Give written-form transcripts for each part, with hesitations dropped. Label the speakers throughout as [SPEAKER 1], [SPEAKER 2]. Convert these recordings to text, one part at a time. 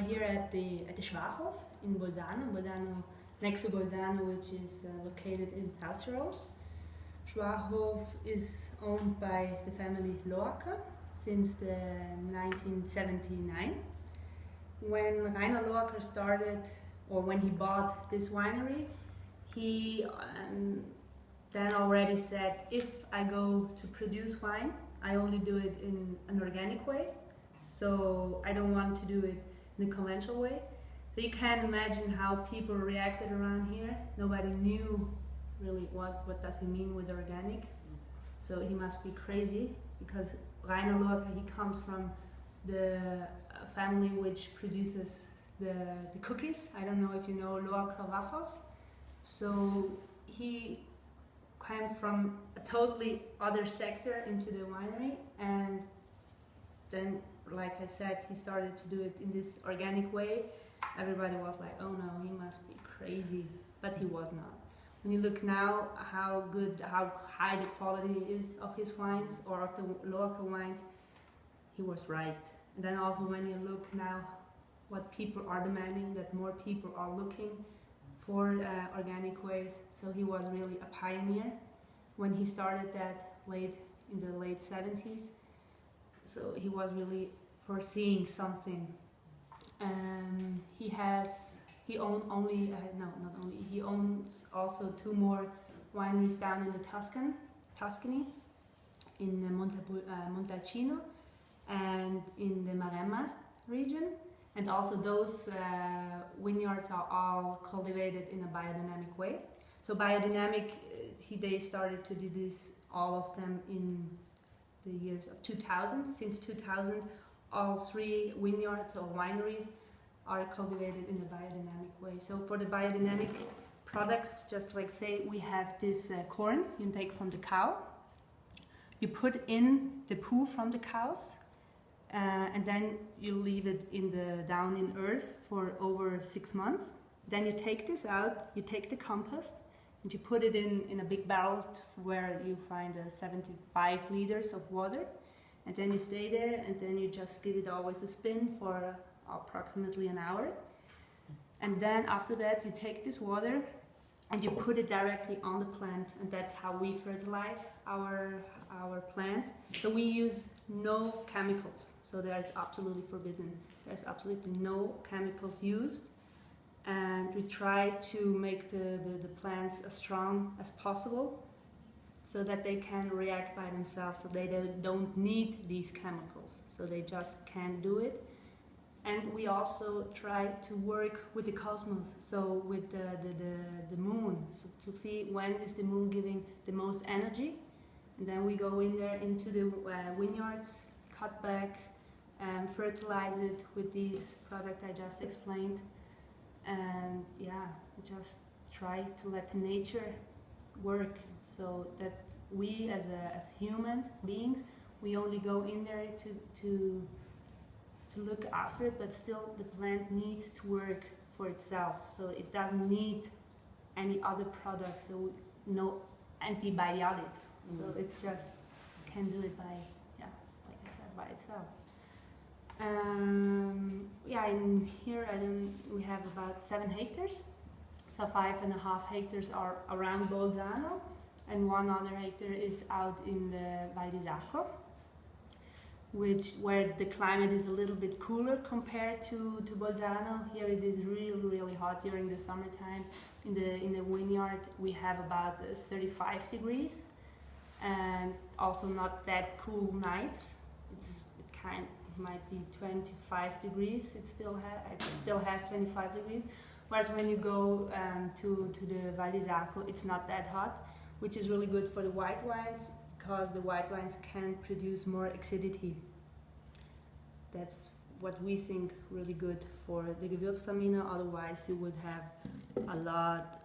[SPEAKER 1] here at the Schwarzhof in Bolzano, next to Bolzano, which is located in Falsterbo. Schwarzhof is owned by the family Lorca since 1979. When Rainer Lorca started, or when he bought this winery, he then already said, if I go to produce wine, I only do it in an organic way. So I don't want to do it in a conventional way. So you can imagine how people reacted around here. Nobody knew really what does he mean with organic. So he must be crazy, because Rainer Lorca, he comes from the family which produces the cookies. I don't know if you know Lorca waffles. So he came from a totally other sector into the winery, and then, like I said, he started to do it in this organic way. Everybody was like, oh no, he must be crazy, but he was not. When you look now how high the quality is of his wines, or of the Lorca wines, he was right. And then also when you look now what people are demanding, that more people are looking for organic ways. So he was really a pioneer when he started that in the late 70s. So he was really foreseeing something. He owns also 2 more wineries down in the Tuscany, in the Montalcino and in the Maremma region. And also those vineyards are all cultivated in a biodynamic way. So biodynamic, they started to do this, all of them, in the years of 2000. Since 2000, all 3 vineyards or wineries are cultivated in a biodynamic way. So for the biodynamic products, just like say we have this corn you take from the cow, you put in the poo from the cows, and then you leave it down in earth for over 6 months. Then you take this out, you take the compost, and you put it in a big barrel where you find 75 liters of water, and then you stay there, and then you just give it always a spin for approximately an hour. And then after that you take this water and you put it directly on the plant, and that's how we fertilize our plants. So we use no chemicals, so that's absolutely forbidden. There's absolutely no chemicals used, and we try to make the plants as strong as possible so that they can react by themselves, so they don't need these chemicals, so they just can do it. And we also try to work with the cosmos, so with the moon, so to see when is the moon giving the most energy. And then we go in there into the vineyards, cut back, and fertilize it with these products I just explained. And yeah, just try to let the nature work, so that we as human beings, we only go in there to look after it, but still the plant needs to work for itself, so it doesn't need any other products, so no antibiotics. So it's just can do it by, yeah, like I said, by itself. Yeah, in here we have about 7 hectares, so 5.5 hectares are around Bolzano, and 1 other hectare is out in the Val di Sacco, where the climate is a little bit cooler compared to Bolzano. Here it is really hot during the summertime. In the vineyard we have about 35 degrees, and also not that cool nights. It might be 25 degrees. It still has 25 degrees. Whereas when you go to the Val di Sacco, it's not that hot, which is really good for the white wines, because the white wines can produce more acidity. That's what we think really good for the Gewürztraminer. Otherwise you would have a lot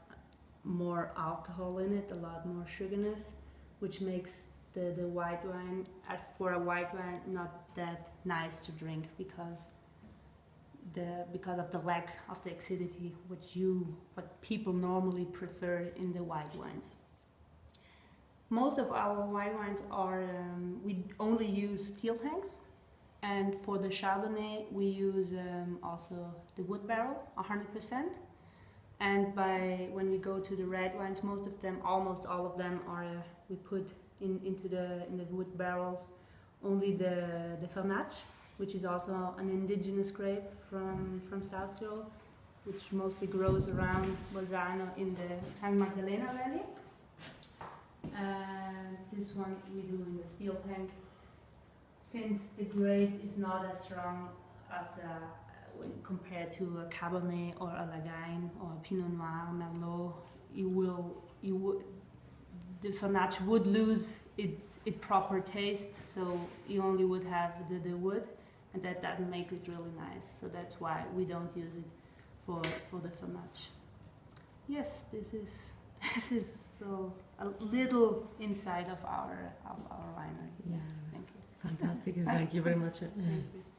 [SPEAKER 1] more alcohol in it, a lot more sugarness, which makes the white wine, as for a white wine, not that nice to drink, because of the lack of the acidity what people normally prefer in the white wines. Most of our white wines are, we only use steel tanks. And for the Chardonnay, we use also the wood barrel, 100%. And when we go to the red wines, most of them, almost all of them, are we put in the wood barrels only the Fernache, which is also an indigenous grape from South Tyrol, which mostly grows around Bolzano in the San Magdalena Valley. And this one we do in the steel tank, since the grape is not as strong as when compared to a Cabernet or a Lagavulin or a Pinot Noir, Merlot, the Fernache would lose its proper taste, so you only would have the wood, and that makes it really nice. So that's why we don't use it for the Fernache. Yes, this is so a little inside of our winery.
[SPEAKER 2] Yeah.
[SPEAKER 1] Thank you.
[SPEAKER 2] Fantastic, and thank you very much.
[SPEAKER 1] Thank you.